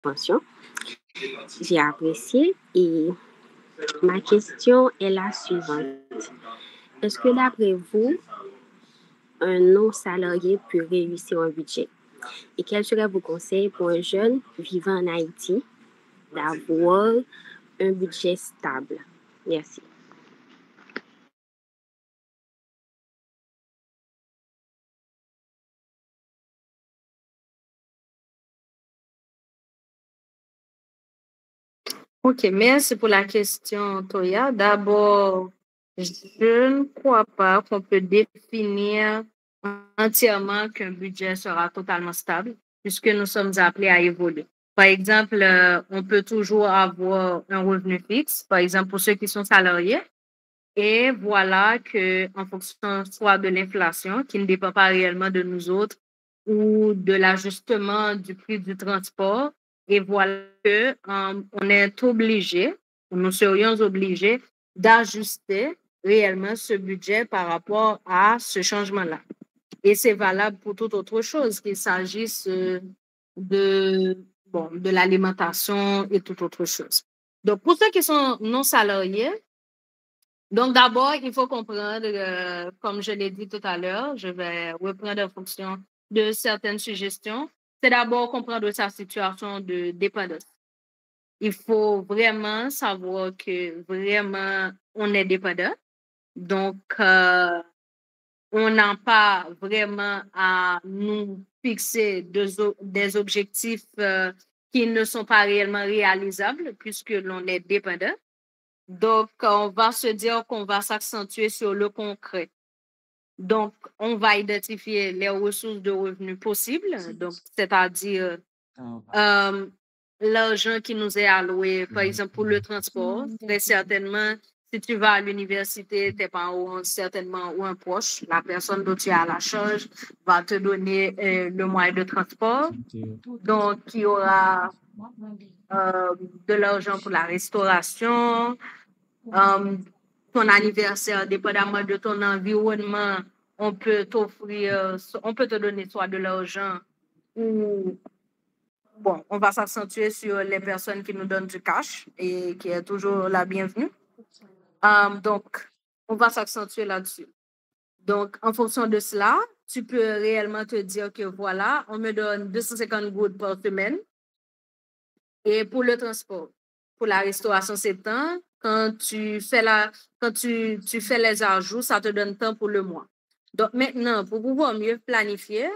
attention. J'ai apprécié et ma question est la suivante. Est-ce que d'après vous, un non-salarié peut réussir un budget? Et quels seraient vos conseils pour un jeune vivant en Haïti d'avoir un budget stable? Merci. Ok, merci pour la question, Toya. D'abord, je ne crois pas qu'on peut définir entièrement qu'un budget sera totalement stable, puisque nous sommes appelés à évoluer. Par exemple, on peut toujours avoir un revenu fixe, par exemple pour ceux qui sont salariés, et voilà que en fonction soit de l'inflation, qui ne dépend pas réellement de nous autres, ou de l'ajustement du prix du transport, et voilà que on est obligé, nous serions obligés d'ajuster réellement ce budget par rapport à ce changement-là. Et c'est valable pour toute autre chose, qu'il s'agisse de, bon, de l'alimentation et toute autre chose. Donc, pour ceux qui sont non salariés, donc d'abord, il faut comprendre, comme je l'ai dit tout à l'heure, je vais reprendre en fonction de certaines suggestions. C'est d'abord comprendre sa situation de dépendance. Il faut vraiment savoir que vraiment on est dépendant. Donc, on n'a pas vraiment à nous fixer des objectifs qui ne sont pas réellement réalisables puisque l'on est dépendant. Donc, on va se dire qu'on va s'accentuer sur le concret. Donc, on va identifier les ressources de revenus possibles, donc c'est-à-dire euh, l'argent qui nous est alloué, par exemple, pour le transport. Très certainement, si tu vas à l'université, tes parents ont certainement ou un proche, la personne dont tu as la charge va te donner le moyen de transport. Donc, il y aura de l'argent pour la restauration, euh, ton anniversaire, dépendamment de ton environnement, on peut te donner soit de l'argent ou, bon, on va s'accentuer sur les personnes qui nous donnent du cash et qui est toujours la bienvenue. Donc, on va s'accentuer là-dessus. Donc, en fonction de cela, tu peux réellement te dire que voilà, on me donne 250 gouttes par semaine et pour le transport. Pour la restauration, c'est temps. Quand tu fais les ajouts, ça te donne temps pour le mois. Donc maintenant, pour pouvoir mieux planifier,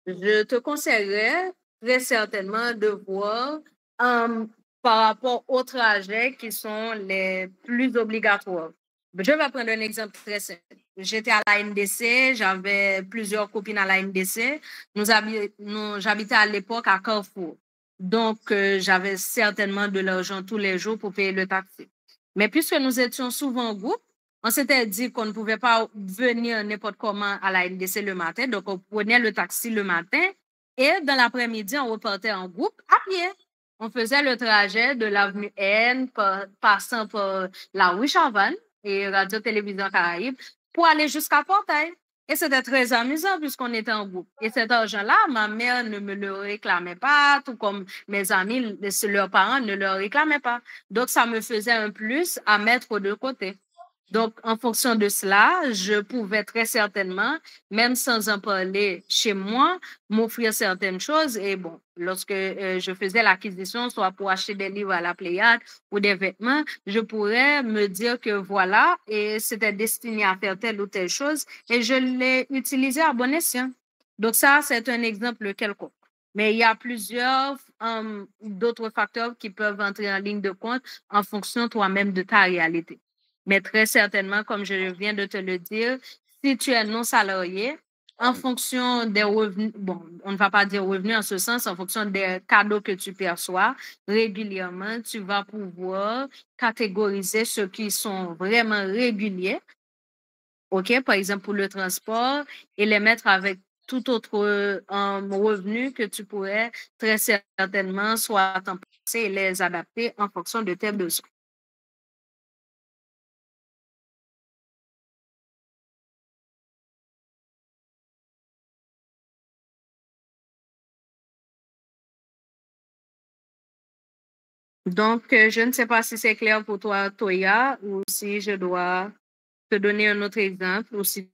je te conseillerais très certainement de voir euh, par rapport aux trajets qui sont les plus obligatoires. Je vais prendre un exemple très simple. J'étais à la NDC, j'avais plusieurs copines à la NDC. J'habitais à l'époque à Carrefour. Donc, j'avais certainement de l'argent tous les jours pour payer le taxi. Mais puisque nous étions souvent en groupe, on s'était dit qu'on ne pouvait pas venir n'importe comment à la NDC le matin. Donc, on prenait le taxi le matin et dans l'après-midi, on repartait en groupe à pied. On faisait le trajet de l'avenue N, passant par la rue Chavannes et Radio-Télévision Caraïbe pour aller jusqu'à Portail. Et c'était très amusant puisqu'on était en groupe. Et cet argent-là, ma mère ne me le réclamait pas, tout comme mes amis, leurs parents ne le réclamaient pas. Donc, ça me faisait un plus à mettre de côté. Donc, en fonction de cela, je pouvais très certainement, même sans en parler chez moi, m'offrir certaines choses. Et bon, lorsque je faisais l'acquisition, soit pour acheter des livres à la Pléiade ou des vêtements, je pourrais me dire que voilà, et c'était destiné à faire telle ou telle chose, et je l'ai utilisé à bon escient. Donc, ça, c'est un exemple quelconque. Mais il y a plusieurs d'autres facteurs qui peuvent entrer en ligne de compte en fonction toi-même de ta réalité. Mais très certainement, comme je viens de te le dire, si tu es non salarié, en fonction des revenus, bon, on ne va pas dire revenus en ce sens, en fonction des cadeaux que tu perçois régulièrement, tu vas pouvoir catégoriser ceux qui sont vraiment réguliers, OK, par exemple pour le transport, et les mettre avec tout autre revenu que tu pourrais très certainement soit t'en passer et les adapter en fonction de tes besoins. Donc, je ne sais pas si c'est clair pour toi, Toya, ou si je dois te donner un autre exemple, ou si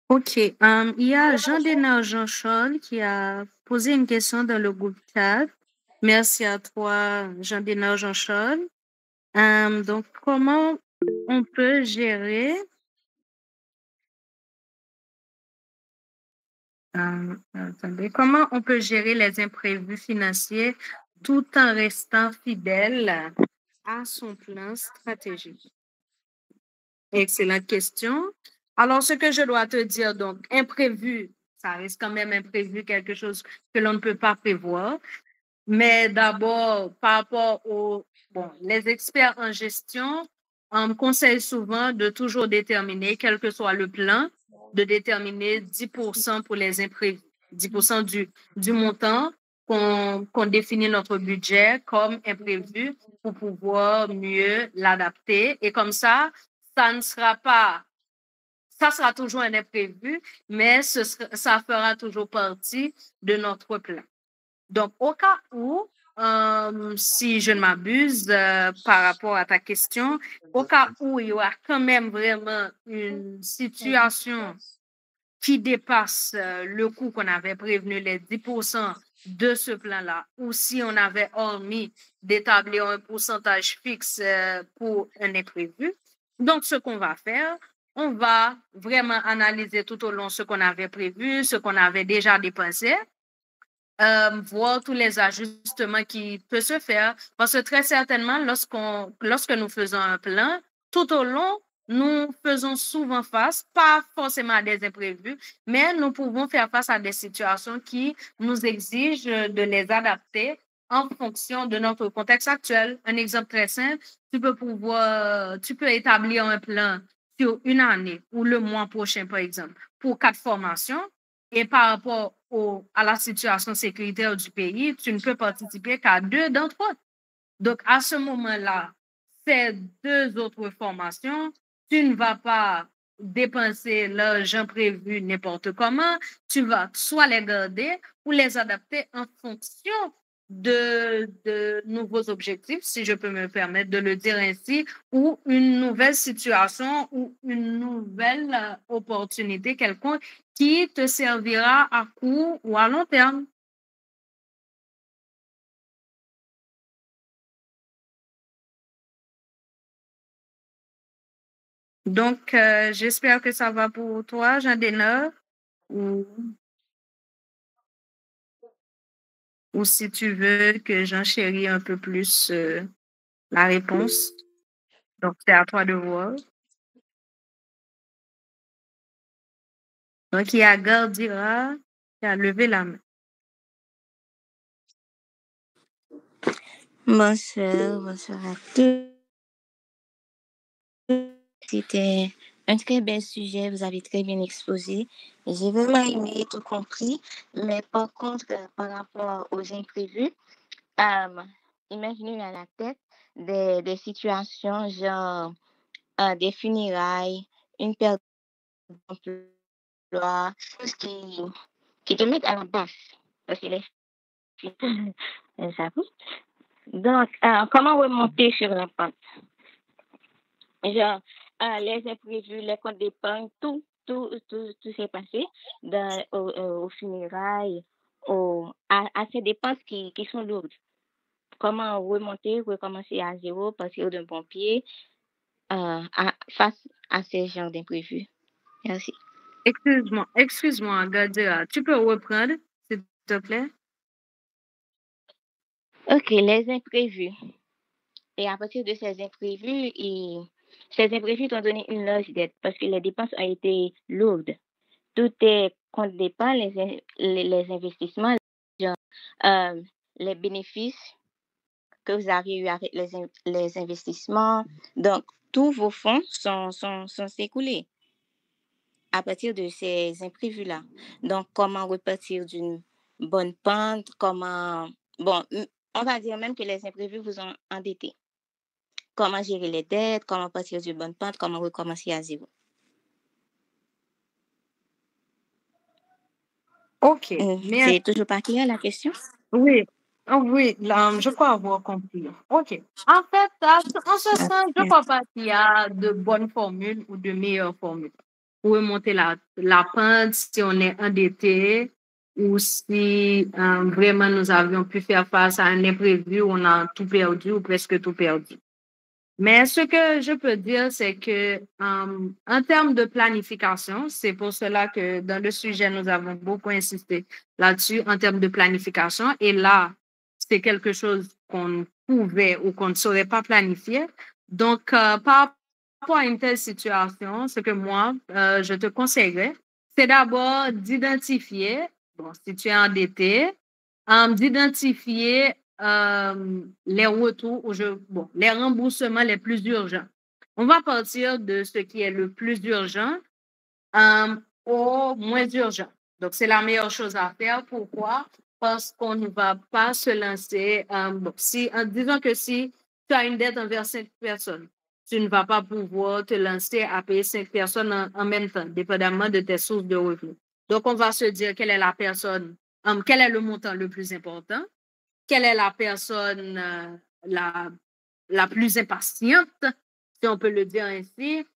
OK. Il y a Jean-Dénard qui a posé une question dans le groupe chat. Merci à toi, Jean-Dénard Jean-Charles. Donc, comment on peut gérer attendez, comment on peut gérer les imprévus financiers tout en restant fidèle à son plan stratégique? Excellente question. Alors, ce que je dois te dire, donc, imprévu, ça reste quand même imprévu, quelque chose que l'on ne peut pas prévoir. Mais d'abord, par rapport les experts en gestion, on me conseille souvent de toujours déterminer, quel que soit le plan, de déterminer 10% pour les imprévus, 10% du montant qu'on définit notre budget comme imprévu pour pouvoir mieux l'adapter. Et comme ça ne sera pas, ça sera toujours un imprévu, mais ça fera toujours partie de notre plan. Donc, au cas où, si je ne m'abuse par rapport à ta question, au cas où il y aura quand même vraiment une situation qui dépasse le coût qu'on avait prévenu, les 10% de ce plan-là, ou si on avait omis d'établir un pourcentage fixe pour un imprévu. Donc, ce qu'on va faire, on va vraiment analyser tout au long ce qu'on avait prévu, ce qu'on avait déjà dépensé, voir tous les ajustements qui peuvent se faire. Parce que très certainement, lorsque nous faisons un plan, tout au long, nous faisons souvent face, pas forcément à des imprévus, mais nous pouvons faire face à des situations qui nous exigent de les adapter en fonction de notre contexte actuel. Un exemple très simple, tu peux établir un plan sur une année ou le mois prochain, par exemple, pour 4 formations. Et par rapport à la situation sécuritaire du pays, tu ne peux participer qu'à 2 d'entre eux. Donc, à ce moment-là, ces 2 autres formations, tu ne vas pas dépenser l'argent prévu n'importe comment. Tu vas soit les garder ou les adapter en fonction de nouveaux objectifs, si je peux me permettre de le dire ainsi, ou une nouvelle situation ou une nouvelle opportunité quelconque qui te servira à court ou à long terme. Donc, j'espère que ça va pour toi, Jean-Dénard, ou, ou si tu veux que j'enchéris un peu plus la réponse. Donc, c'est à toi de voir. Donc, il y a Gardira qui a levé la main. Bonsoir à tous. C'était un très bel sujet, vous avez très bien exposé. J'ai vraiment aimé, tout compris, mais par contre, par rapport aux imprévus, il m'est venu à la tête des situations genre des funérailles, une perte d'emploi, choses qui te mettent à la base. Parce que les ça coûte. Donc, comment remonter sur la pente? Genre, les imprévus, les comptes d'épargne, tout s'est passé aux funérailles, à ces dépenses qui sont lourdes. Comment remonter, recommencer à zéro, partir d'un bon pied face à ces genres d'imprévus. Merci. Excuse-moi, Gardira. Tu peux reprendre, s'il te plaît? OK, les imprévus. Et à partir de ces imprévus, t'ont donné une large dette parce que les dépenses ont été lourdes. Tout est compte d'épargne, les investissements, genre, les bénéfices que vous avez eu avec les investissements. Donc, tous vos fonds sont écoulés à partir de ces imprévus-là. Donc, comment repartir d'une bonne pente, comment... Bon, on va dire même que les imprévus vous ont endetté. Comment gérer les dettes, comment partir sur bonne pente, comment recommencer à zéro. OK. Mais C'est toujours pas clair la question? oui, oui, là, je crois avoir compris. OK. En fait, en ce sens, je ne crois pas qu'il y a de bonnes formules ou de meilleures formules pour remonter la pente si on est endetté ou si vraiment nous avions pu faire face à un imprévu, on a tout perdu ou presque tout perdu. Mais ce que je peux dire, c'est que en termes de planification, c'est pour cela que dans le sujet, nous avons beaucoup insisté là-dessus en termes de planification. Et là, c'est quelque chose qu'on ne pouvait ou qu'on ne saurait pas planifier. Donc, par rapport à une telle situation, ce que moi, je te conseillerais, c'est d'abord d'identifier, bon, si tu es endetté, d'identifier les retours, bon, les remboursements les plus urgents. On va partir de ce qui est le plus urgent au moins urgent. Donc, c'est la meilleure chose à faire. Pourquoi? Parce qu'on ne va pas se lancer. Bon, disons que si tu as une dette envers 5 personnes, tu ne vas pas pouvoir te lancer à payer 5 personnes en même temps, dépendamment de tes sources de revenus. Donc, on va se dire quelle est la personne, quel est le montant le plus important, quelle est la personne la plus impatiente, si on peut le dire ainsi,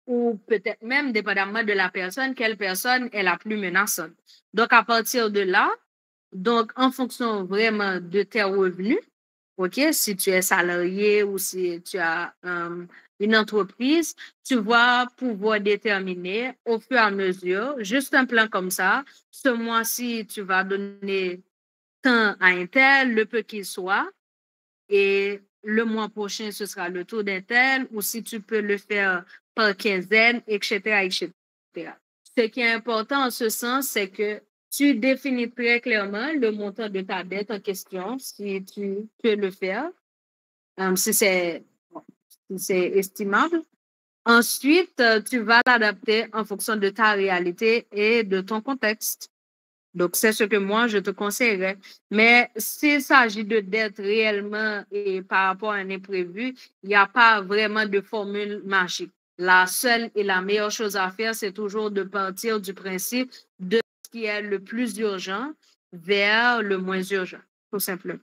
ou peut-être même, dépendamment de la personne, quelle personne est la plus menaçante. Donc, à partir de là, donc, en fonction vraiment de tes revenus, OK, si tu es salarié ou si tu as une entreprise, tu vas pouvoir déterminer au fur et à mesure, juste un plan comme ça, ce mois-ci, tu vas donner tant à un tel, le peu qu'il soit, et le mois prochain, ce sera le tour d'un tel, ou si tu peux le faire par quinzaine, etc., etc. Ce qui est important en ce sens, c'est que tu définis très clairement le montant de ta dette en question, si tu peux le faire, si c'est estimable. Ensuite, tu vas l'adapter en fonction de ta réalité et de ton contexte. Donc, c'est ce que moi, je te conseillerais. Mais s'il s'agit de dettes réellement et par rapport à un imprévu, il n'y a pas vraiment de formule magique. La seule et la meilleure chose à faire, c'est toujours de partir du principe de ce qui est le plus urgent vers le moins urgent, tout simplement.